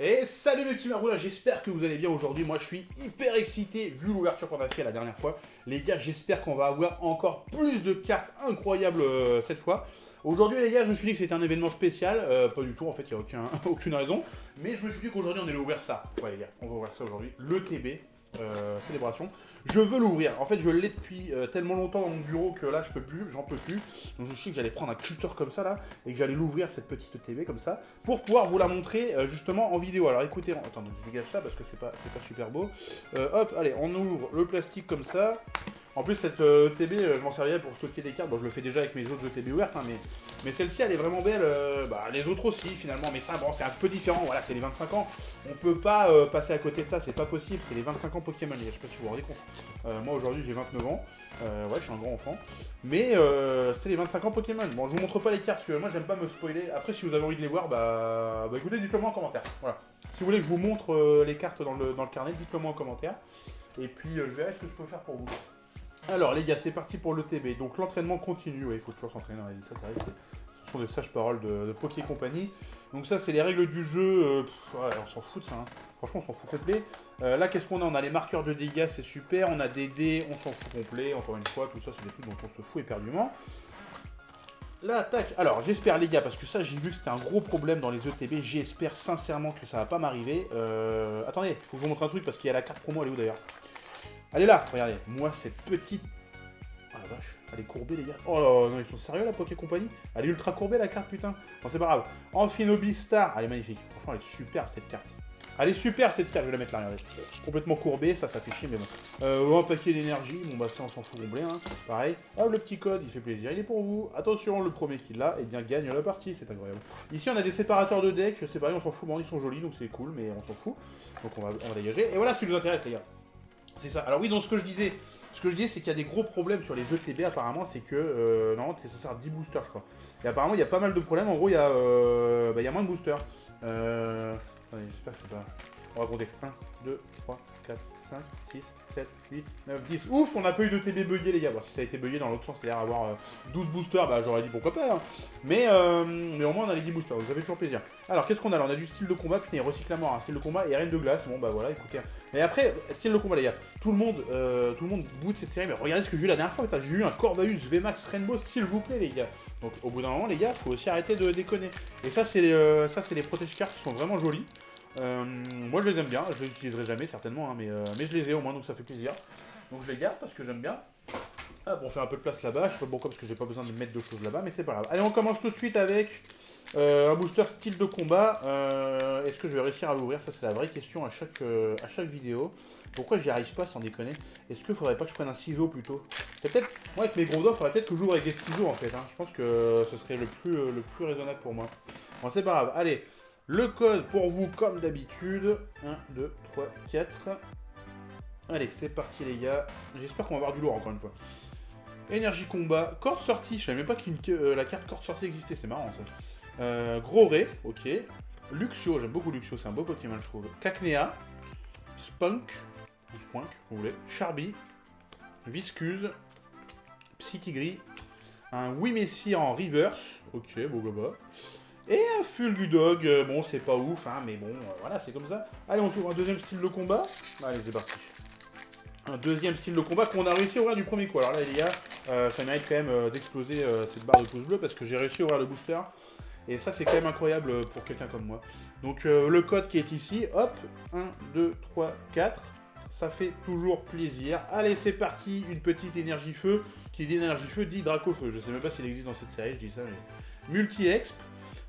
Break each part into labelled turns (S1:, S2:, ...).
S1: Et salut mes petits margoulins, j'espère que vous allez bien aujourd'hui. Moi je suis hyper excité vu l'ouverture qu'on a fait la dernière fois. Les gars, j'espère qu'on va avoir encore plus de cartes incroyables cette fois. Aujourd'hui les gars, je me suis dit que c'était un événement spécial. Pas du tout, en fait il n'y a aucune raison. Mais je me suis dit qu'aujourd'hui on allait ouvrir ça. Ouais les gars, on va ouvrir ça aujourd'hui. Le TB. Célébration. Je veux l'ouvrir. En fait, je l'ai depuis tellement longtemps dans mon bureau que là, je peux plus, j'en peux plus. Donc, je me suis dit que j'allais prendre un cutter comme ça là et que j'allais l'ouvrir cette petite TV comme ça pour pouvoir vous la montrer justement en vidéo. Alors, écoutez, attendez, je dégage ça parce que c'est pas super beau. Hop, allez, on ouvre le plastique comme ça. En plus, cette TB, je m'en servirais pour stocker des cartes. Bon, je le fais déjà avec mes autres TB ouvertes, hein, mais celle-ci, elle est vraiment belle. Les autres aussi, finalement. Mais ça, bon, c'est un peu différent. Voilà, c'est les 25 ans. On peut pas passer à côté de ça, c'est pas possible. C'est les 25 ans Pokémon, les gars. Je sais pas si vous vous rendez compte. Moi, aujourd'hui, j'ai 29 ans. Ouais, je suis un grand enfant. Mais c'est les 25 ans Pokémon. Bon, je vous montre pas les cartes parce que moi, j'aime pas me spoiler. Après, si vous avez envie de les voir, bah écoutez, dites-le moi en commentaire. Voilà. Si vous voulez que je vous montre les cartes dans le carnet, dites-le moi en commentaire. Et puis, je verrai ce que je peux faire pour vous. Alors les gars, c'est parti pour le TB. Donc l'entraînement continue, ouais, il faut toujours s'entraîner dans la vie, ça arrive. Ce sont des sages paroles de Poké Company. Donc ça, c'est les règles du jeu. Ouais, on s'en fout de ça, hein. Franchement, on s'en fout complet. Là, qu'est-ce qu'on a? On a les marqueurs de dégâts, c'est super. On a des dés, on s'en fout complet. Encore une fois, tout ça, c'est des trucs dont on se fout éperdument. Là, tac. Alors, j'espère les gars, parce que ça, j'ai vu que c'était un gros problème dans les ETB. J'espère sincèrement que ça va pas m'arriver. Attendez, faut que je vous montre un truc, parce qu'il y a la carte promo, elle est où d'ailleurs? Elle est là, regardez, moi cette petite... Ah la vache, elle est courbée les gars. Oh là, non, ils sont sérieux la Poké Company? Elle est ultra courbée la carte, putain. Bon, c'est pas grave. Amphinobistar, elle est magnifique. Franchement, elle est superbe cette carte. Elle est super cette carte, je vais la mettre là, regardez. Complètement courbée, ça fait chier, mais bon. Un paquet d'énergie, bon bah ça on s'en fout complet, hein. Pareil. Ah, le petit code, il fait plaisir, il est pour vous. Attention, le premier qui l'a, eh bien gagne la partie, c'est incroyable. Ici on a des séparateurs de deck, je sais pas, on s'en fout, bon, ils sont jolis, donc c'est cool, mais on s'en fout. Donc on va dégager. Et voilà ce qui nous intéresse les gars. C'est ça. Alors oui, donc ce que je disais, c'est qu'il y a des gros problèmes sur les ETB apparemment, c'est que normalement c'est censé faire 10 boosters je crois. Et apparemment il y a pas mal de problèmes, en gros il y a moins de boosters. Attendez, j'espère que c'est pas... On va compter. 1, 2, 3, 4, 5, 6, 7, 8, 9, 10. Ouf, on n'a pas eu de TB buggé les gars. Bon, si ça a été buggé dans l'autre sens, c'est-à-dire avoir 12 boosters, bah j'aurais dit pourquoi pas. Hein. Mais au moins on a les 10 boosters, vous avez toujours plaisir. Alors qu'est-ce qu'on a là? On a du style de combat, putain, il recycle la mort, hein. Style de combat et reine de glace. Bon bah voilà, écoutez. Mais après, style de combat les gars, tout le monde boot cette série, mais regardez ce que j'ai eu la dernière fois. J'ai eu un Corvaus VMAX Rainbow, s'il vous plaît les gars. Donc au bout d'un moment les gars, faut aussi arrêter de déconner. Et ça c'est les protège cartes qui sont vraiment jolies. Moi je les aime bien, je les utiliserai jamais certainement, hein, mais je les ai au moins donc ça fait plaisir. Donc je les garde parce que j'aime bien. Ah, bon, on fait un peu de place là-bas, je sais pas pourquoi parce que j'ai pas besoin de mettre de choses là-bas, mais c'est pas grave. Allez, on commence tout de suite avec un booster style de combat. Est-ce que je vais réussir à l'ouvrir? Ça c'est la vraie question à chaque vidéo. Pourquoi j'y arrive pas sans déconner? Est-ce qu'il faudrait pas que je prenne un ciseau plutôt? C'est peut-être, moi avec mes gros doigts, il faudrait peut-être que j'ouvre avec des ciseaux en fait, hein. Je pense que ce serait le plus raisonnable pour moi. Bon, c'est pas grave, allez. Le code pour vous, comme d'habitude. 1, 2, 3, 4. Allez, c'est parti les gars. J'espère qu'on va avoir du lourd encore une fois. Énergie combat. Corde sortie. Je savais même pas que la carte corde sortie existait. C'est marrant ça. Gros Ray. Ok. Luxio. J'aime beaucoup Luxio. C'est un beau Pokémon, je trouve. Cacnea. Spunk. Ou Spunk, comme vous voulez. Charby. Viscuse. Psytigris. Un Wimessi en reverse. Ok, bon bah. Et un Fulgudog, bon c'est pas ouf, hein, mais bon, voilà, c'est comme ça. Allez, on s'ouvre un deuxième style de combat. Allez, c'est parti. Un deuxième style de combat qu'on a réussi à ouvrir du premier coup. Alors là, les gars, ça mérite quand même d'exploser cette barre de pouce bleu parce que j'ai réussi à ouvrir le booster. Et ça, c'est quand même incroyable pour quelqu'un comme moi. Donc, le code qui est ici, hop, 1, 2, 3, 4. Ça fait toujours plaisir. Allez, c'est parti, une petite énergie feu. Qui dit énergie feu dit Dracofeu. Je sais même pas s'il existe dans cette série, je dis ça, mais... Multi-exp.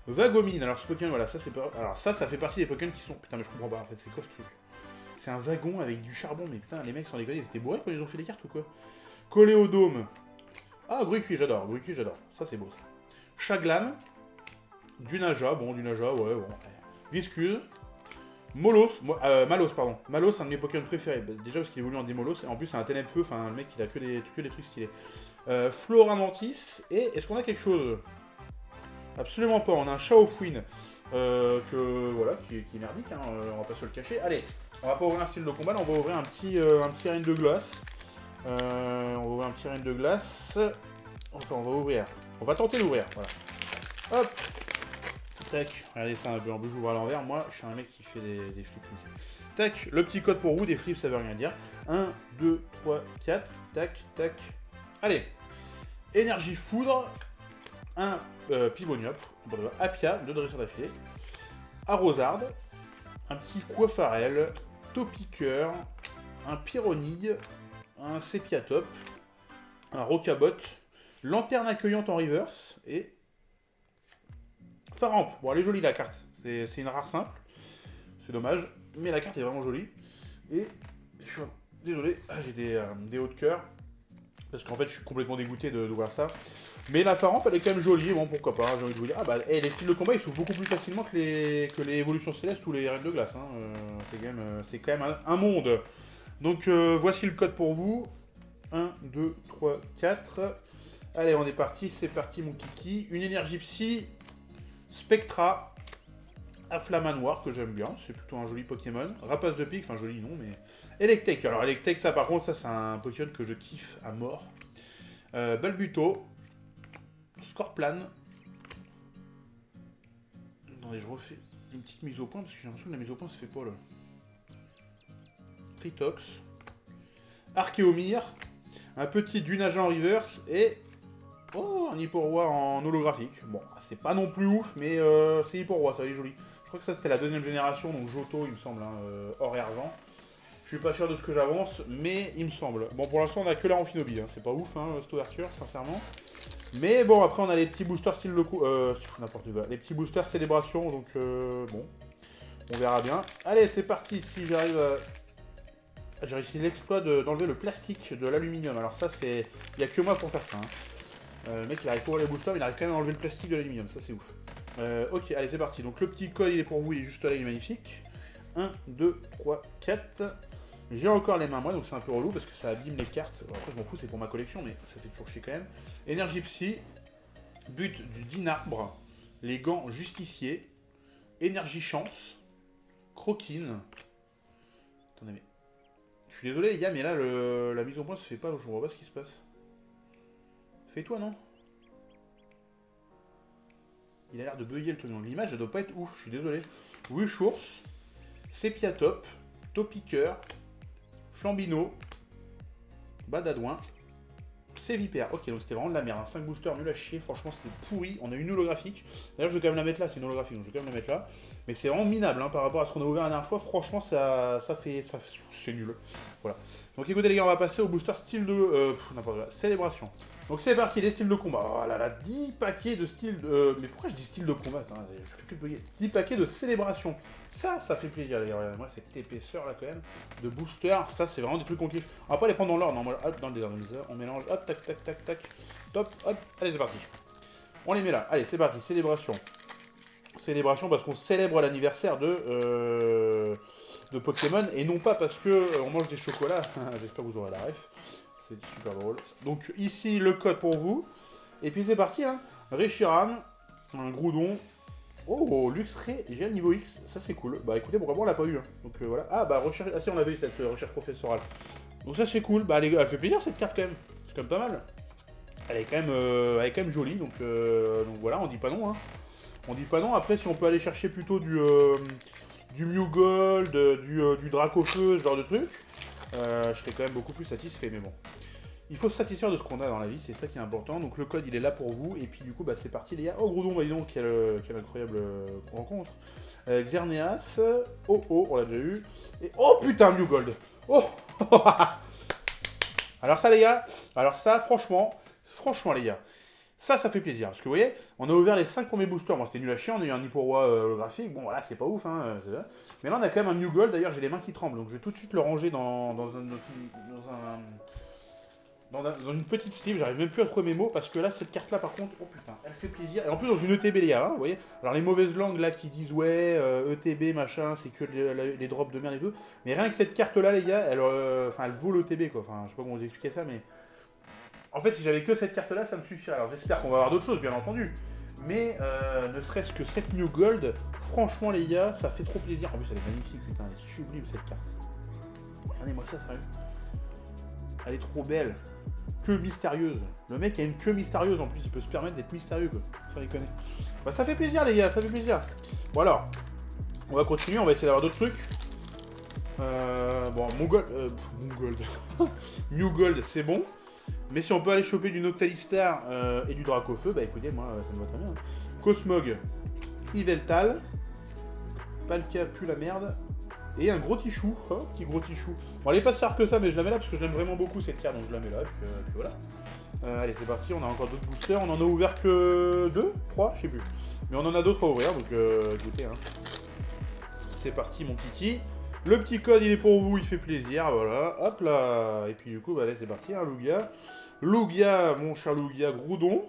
S1: Vagomine, alors ce Pokémon, voilà, ça c'est pas... Alors ça fait partie des Pokémon qui sont... Putain, mais je comprends pas, en fait, c'est quoi ce truc? C'est un wagon avec du charbon, mais putain, les mecs, sans déconner, ils étaient bourrés quand ils ont fait les cartes ou quoi? Coléodome. Ah, Grucuit, j'adore, ça c'est beau, ça. Chaglam. Dunaja, bon, Dunaja, ouais, bon. Viscuse. Molos, Malos, pardon. Malos, c'est un de mes Pokémon préférés, déjà parce qu'il évolue en Démolos, et en plus c'est un Ténèbres-Feu, enfin, le mec, il a que des trucs stylés. Floramantis, et est-ce qu'on a quelque chose? Absolument pas, on a un Chaofouine voilà, qui est merdique, hein, on va pas se le cacher. Allez, on va pas ouvrir un style de combat, là, on va ouvrir un petit reine de glace. Enfin, on va tenter d'ouvrir, voilà. Hop. Tac, regardez ça un peu, en plus j'ouvre à l'envers, moi je suis un mec qui fait des flips comme ça. Tac, le petit code pour vous, des flips ça veut rien dire. 1, 2, 3, 4, tac, tac. Allez, énergie foudre, un Pivoniop, Apia, 2 dresseurs d'affilée, Arrosarde, un petit Coiffarel, Topiqueur, un Pyronille, un Sépiatop, un Rocabot, Lanterne accueillante en reverse et Faramp. Bon, elle est jolie la carte, c'est une rare simple, c'est dommage, mais la carte est vraiment jolie. Et je suis désolé, j'ai des hauts de cœur, parce qu'en fait je suis complètement dégoûté de voir ça. Mais la Faramp elle est quand même jolie, bon pourquoi pas, j'ai envie de vous dire. Ah bah, les styles de combat ils s'ouvrent beaucoup plus facilement que les évolutions célestes ou les reines de glace. Hein. C'est quand même un monde. Donc voici le code pour vous. 1, 2, 3, 4. Allez, on est parti, c'est parti mon kiki. Une énergie psy, Spectra, Afflamanoir que j'aime bien, c'est plutôt un joli Pokémon. Rapace de pique, enfin joli non, mais... Electek, alors Electek ça par contre, ça c'est un Pokémon que je kiffe à mort. Balbuto, Scorplan. Attendez, je refais une petite mise au point parce que j'ai l'impression que la mise au point se fait pas là. Tritox, Archéomir, un petit Dunaja en reverse et oh, un Hipporoi en holographique. Bon, c'est pas non plus ouf, mais c'est Hipporoi, ça il est joli. Je crois que ça c'était la deuxième génération, donc Johto il me semble, hein, or et argent. Je suis pas sûr de ce que j'avance, mais il me semble. Bon, pour l'instant on a que la Amphinobie, hein. C'est pas ouf, hein, cette ouverture, sincèrement. Mais bon, après on a les petits boosters style de coup, n'importe quoi. Les petits boosters célébration, donc bon, on verra bien. Allez, c'est parti. Si j'arrive à... J'ai réussi l'exploit d'enlever le plastique de l'aluminium. Alors ça, c'est... Il n'y a que moi pour faire ça. Hein. Le mec, il arrive pas à les boosters, mais il arrive quand même à enlever le plastique de l'aluminium. Ça, c'est ouf. Ok, allez, c'est parti. Donc le petit code, il est pour vous, il est juste là, il est magnifique. 1, 2, 3, 4... J'ai encore les mains moi, donc c'est un peu relou parce que ça abîme les cartes. Bon, après je m'en fous, c'est pour ma collection, mais ça fait toujours chier quand même. Énergie psy, but du Dinarbre, les gants justicier, énergie chance, croquine. Attendez, mais... Je suis désolé les gars, mais là la mise au point se fait pas, je vois pas ce qui se passe. Fais-toi non? Il a l'air de bugger le truc, donc l'image elle doit pas être ouf, je suis désolé. Wishours, Sépiatop, Topiqueur, Flambino, Badadouin, Sévipère. Ok, donc c'était vraiment de la merde. Hein. 5 boosters, nul à chier. Franchement, c'était pourri. On a une holographique. D'ailleurs, je vais quand même la mettre là. C'est une holographique, donc je vais quand même la mettre là. Mais c'est vraiment minable hein, par rapport à ce qu'on a ouvert la dernière fois. Franchement, c'est nul. Voilà. Donc écoutez, les gars, on va passer au booster style de. N'importe quoi. Célébration. Donc c'est parti, les styles de combat. Oh là là, 10 paquets de styles de... Mais pourquoi je dis style de combat? Je fais que de bugger. 10 paquets de célébration. Ça fait plaisir, les gars. Moi, cette épaisseur là, quand même, de booster, ça, c'est vraiment des trucs qu'on kiffe. On va pas les prendre dans l'ordre, non, hop, dans le désordre. On mélange, hop, tac, tac, tac, tac. Top, hop, allez, c'est parti. On les met là. Allez, c'est parti, célébration. Célébration parce qu'on célèbre l'anniversaire de Pokémon et non pas parce que on mange des chocolats. J'espère que vous aurez la ref. C'est super drôle. Donc ici le code pour vous. Et puis c'est parti hein. Reshiram, un Groudon. Oh, Luxray, j'ai le niveau X, ça c'est cool. Bah écoutez, pourquoi pas on l'a pas eu. Hein. Donc voilà. Ah bah recherche. Ah si on avait eu cette recherche professorale. Donc ça c'est cool. Bah elle fait plaisir cette carte quand même. C'est quand même pas mal. Elle est quand même jolie. Donc voilà, on dit pas non. Hein. On dit pas non. Après si on peut aller chercher plutôt du Mew Gold, du Dracofeu, ce genre de truc. Je serais quand même beaucoup plus satisfait, mais bon. Il faut se satisfaire de ce qu'on a dans la vie, c'est ça qui est important. Donc le code il est là pour vous, et puis du coup bah, c'est parti les gars. Oh Groudon, bah dis donc, quelle incroyable rencontre. Xerneas, oh on l'a déjà eu. Et oh putain, Mew Gold. Oh alors ça les gars, alors ça franchement les gars, ça fait plaisir. Parce que vous voyez, on a ouvert les 5 premiers boosters, bon c'était nul à chier, on a eu un Hipporoi holographique, bon voilà c'est pas ouf hein, mais là on a quand même un Mew Gold, d'ailleurs j'ai les mains qui tremblent, donc je vais tout de suite le ranger dans une petite sleeve, j'arrive même plus à trouver mes mots, parce que là cette carte là par contre, oh putain, elle fait plaisir, et en plus dans une ETB les gars, hein, vous voyez, alors les mauvaises langues là qui disent ouais, ETB machin, c'est que les drops de merde et tout, mais rien que cette carte là les gars, elle vaut l'ETB quoi, enfin je sais pas comment vous expliquer ça, mais... En fait, si j'avais que cette carte-là, ça me suffirait. Alors j'espère qu'on va avoir d'autres choses, bien entendu. Mais ne serait-ce que cette Mew Gold, franchement les gars, ça fait trop plaisir. En plus, elle est magnifique, putain, elle est sublime cette carte. Regardez-moi ça, sérieux. Elle est trop belle. Queue mystérieuse. Le mec a une queue mystérieuse en plus, il peut se permettre d'être mystérieux quoi. Ça déconne. Bah ça fait plaisir les gars, ça fait plaisir. Bon alors, on va continuer, on va essayer d'avoir d'autres trucs. Bon, Mongold. New Gold, c'est bon. Mais si on peut aller choper du Noctalistar et du Dracofeu, bah écoutez, moi ça me va très bien. Cosmog, Yveltal, Palkia pue la merde. Et un gros tichou, oh, petit gros tichou. Bon, elle est pas si rare que ça, mais je la mets là parce que je l'aime vraiment beaucoup cette carte, donc je la mets là, puis voilà. Allez, c'est parti, on a encore d'autres boosters. On en a ouvert que 2, 3, je sais plus. Mais on en a d'autres à ouvrir, donc écoutez, hein. C'est parti, mon kiki. Le petit code, il est pour vous, il fait plaisir, voilà. Hop là. Et puis du coup, bah, allez, c'est parti, un Lugia. Lugia, mon cher Lugia, Groudon.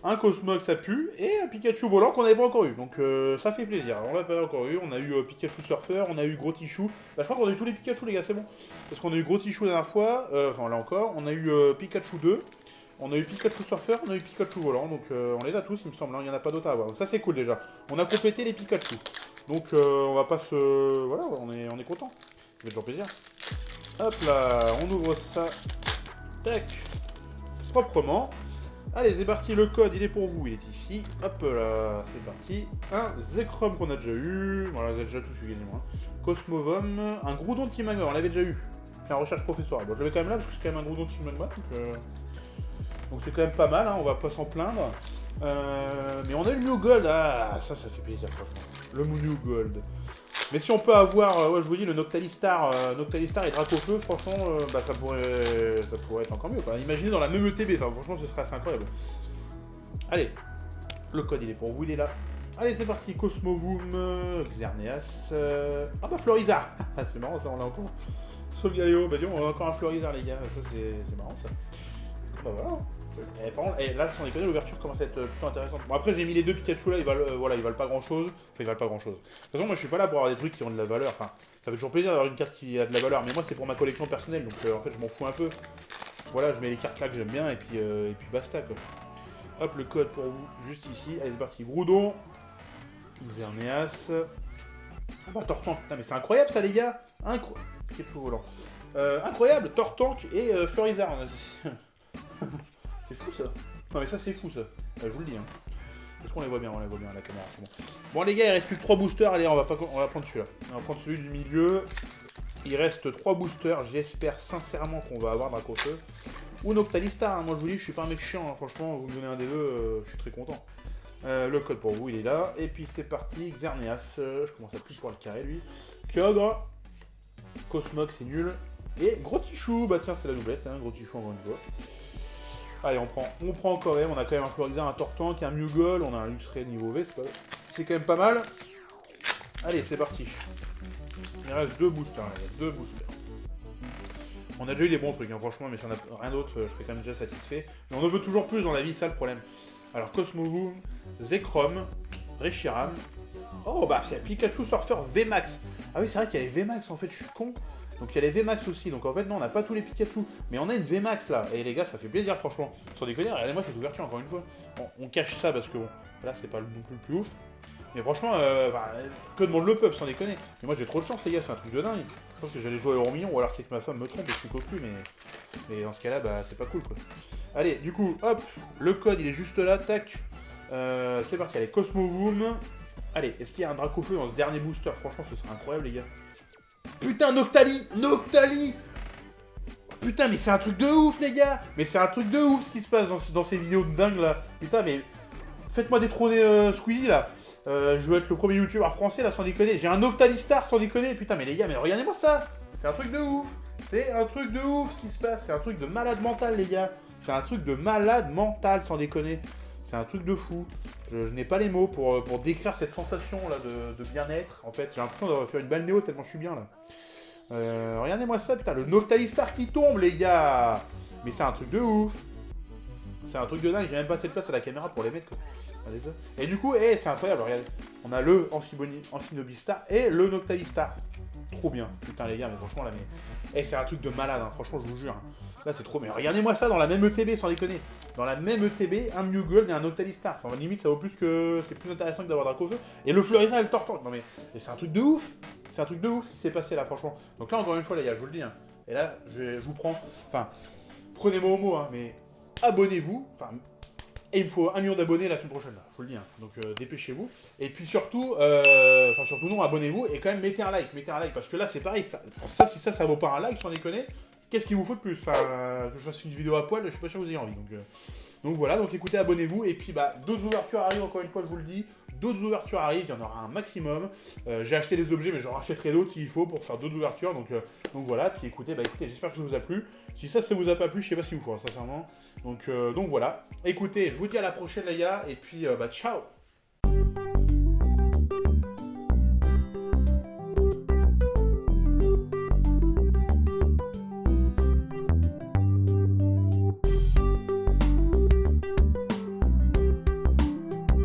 S1: Un Cosmog, ça pue, et un Pikachu volant qu'on n'avait pas encore eu. Donc ça fait plaisir. On l'a pas encore eu. On a eu Pikachu Surfeur, on a eu Gros Tichou. Bah, je crois qu'on a eu tous les Pikachu, les gars, c'est bon. Parce qu'on a eu Gros Tichou la dernière fois. Enfin, là encore. On a eu Pikachu 2. On a eu Pikachu Surfeur, on a eu Pikachu volant. Donc on les a tous, il me semble. Hein. Il n'y en a pas d'autres à avoir. Donc ça, c'est cool déjà. On a complété les Pikachu. Donc on va pas se. Voilà, on est content. Ça fait toujours plaisir. Hop là, on ouvre ça. Tac. Proprement. Allez, c'est parti, le code, il est pour vous, il est ici. Hop là, c'est parti. Un Zekrom qu'on a déjà eu. Voilà, vous avez déjà tous eu quasiment. Hein. Cosmovom, un Groudon de Team Magma, on l'avait déjà eu. La recherche professorale. Bon, je l'avais quand même là parce que c'est quand même un Groudon de Team Magma. Donc c'est quand même pas mal, hein, on va pas s'en plaindre. Mais on a eu le New Gold, ah, ça fait plaisir, franchement. Le New Gold. Mais si on peut avoir, ouais, je vous dis, le Noctalistar et Dracofeu, franchement, bah, ça pourrait être encore mieux. Quoi. Imaginez dans la même ETB, enfin, franchement, ce serait assez incroyable. Allez, le code, il est pour vous, il est là. Allez, c'est parti, Cosmovoom, Xerneas, ah bah Florizard. C'est marrant, ça, on l'a encore. Solgaleo, bah dis on a encore un Florizard, les gars, ça, c'est marrant, ça. Bah voilà. Et par contre, là, sans déconner, l'ouverture commence à être plutôt intéressante. Bon, après, j'ai mis les deux Pikachu là, ils valent pas grand chose. Enfin, ils valent pas grand chose. De toute façon, moi, je suis pas là pour avoir des trucs qui ont de la valeur. Enfin, ça fait toujours plaisir d'avoir une carte qui a de la valeur, mais moi, c'est pour ma collection personnelle, donc en fait, je m'en fous un peu. Voilà, je mets les cartes là que j'aime bien, et puis basta, quoi. Hop, le code pour vous, juste ici. Allez, c'est parti. Groudon, Xerneas. Ah bah, Tortank, putain, mais c'est incroyable ça, les gars. Pikachu volant. Incroyable, Tortank et Florizard. C'est fou ça. Non mais ça c'est fou ça. Je vous le dis. Hein. Est-ce qu'on les voit bien? On les voit bien à la caméra, c'est bon. Bon les gars, il reste plus que 3 boosters. Allez, on va prendre celui-là. On va prendre celui du milieu. Il reste 3 boosters. J'espère sincèrement qu'on va avoir Dracofeu. Ou Noctalistar. Hein. Moi je vous dis, je suis pas un mec chiant. Hein. Franchement, vous me donnez un des deux, je suis très content. Le code pour vous, il est là. Et puis c'est parti. Xerneas. Je commence à plus pouvoir le carrer lui. Kyogre. Cosmog, c'est nul. Et Gros Tichou. Bah tiens, c'est la doublette. Hein. Gros Tichou encore une fois. Allez, on prend quand même, on a quand même un Florizard, un Tortank, un Mugol, on a un Luxray niveau V, c'est quand même pas mal. Allez, c'est parti. Il reste 2 boosters, là, 2 boosters. On a déjà eu des bons trucs, hein, franchement, mais si on a rien d'autre, je serais quand même déjà satisfait. Mais on en veut toujours plus dans la vie, ça le problème. Alors, Cosmovoom, Zekrom, Reshiram. Oh, bah, c'est Pikachu Surfer VMAX. Ah oui, c'est vrai qu'il y a les VMAX, en fait, je suis con. Donc il y a les VMAX aussi, donc en fait non on n'a pas tous les Pikachu, mais on a une VMAX là, et les gars ça fait plaisir franchement, sans déconner, regardez-moi cette ouverture encore une fois. Bon, on cache ça parce que bon, là c'est pas non plus le plus ouf, mais franchement, que demande le peuple sans déconner. Mais moi j'ai trop de chance les gars, c'est un truc de dingue. Je pense que j'allais jouer au million, ou alors c'est que ma femme me trompe et je suis cocu, mais dans ce cas là bah c'est pas cool quoi. Allez, du coup, hop, le code il est juste là, tac, c'est parti, allez, Cosmovoom. Allez, est-ce qu'il y a un Dracofeu dans ce dernier booster? Franchement ce serait incroyable les gars. Putain, Noctali! Putain, mais c'est un truc de ouf, les gars! Mais c'est un truc de ouf ce qui se passe dans ces vidéos de dingue là. Putain, mais faites-moi détrôner Squeezie là. Je veux être le premier youtubeur français là, sans déconner. J'ai un Noctalistar sans déconner. Putain, mais les gars, mais regardez-moi ça! C'est un truc de ouf! C'est un truc de ouf ce qui se passe. C'est un truc de malade mental, les gars. C'est un truc de malade mental, sans déconner. C'est un truc de fou. Je n'ai pas les mots pour décrire cette sensation là de bien-être. En fait, j'ai l'impression de faire une balnéo tellement je suis bien là. Regardez-moi ça, putain, le Noctalistar qui tombe, les gars. Mais c'est un truc de ouf. C'est un truc de dingue. J'ai même pas assez de place à la caméra pour les mettre. Quoi. Regardez ça. Et du coup, c'est incroyable. Regardez, on a le Amphinobistar et le Noctalistar. Trop bien. Putain, les gars, mais franchement là, mais c'est un truc de malade. Hein. Franchement, je vous jure. Hein. Là, c'est trop bien. Regardez-moi ça dans la même ETB, sans déconner. Dans la même ETB, un Mewgold et un Noctalistar. Enfin, limite, ça vaut plus que. C'est plus intéressant que d'avoir Dracofeu. Et le Florizard et le Tortank. Non, mais c'est un truc de ouf. C'est un truc de ouf ce qui s'est passé là, franchement. Donc là, encore une fois, les gars, je vous le dis. Hein, Et là, je vous prends, enfin, prenez-moi au mot, hein, mais abonnez-vous, enfin, et il me faut 1 million d'abonnés la semaine prochaine, là, je vous le dis, hein. Donc dépêchez-vous. Et puis surtout, enfin surtout non, abonnez-vous et quand même mettez un like, parce que là c'est pareil, si ça vaut pas un like, sans déconner, qu'est-ce qu'il vous faut de plus? Enfin, que je fasse une vidéo à poil, je suis pas sûr que vous ayez envie. Donc voilà, donc écoutez, abonnez-vous, et puis bah d'autres ouvertures arrivent, encore une fois je vous le dis, d'autres ouvertures arrivent, il y en aura un maximum. J'ai acheté des objets, mais j'en rachèterai d'autres s'il faut pour faire d'autres ouvertures, donc voilà, puis écoutez, j'espère que ça vous a plu. Si ça vous a pas plu, je sais pas ce qu'il vous faut, hein, sincèrement. Donc voilà, écoutez, je vous dis à la prochaine les gars, et puis ciao.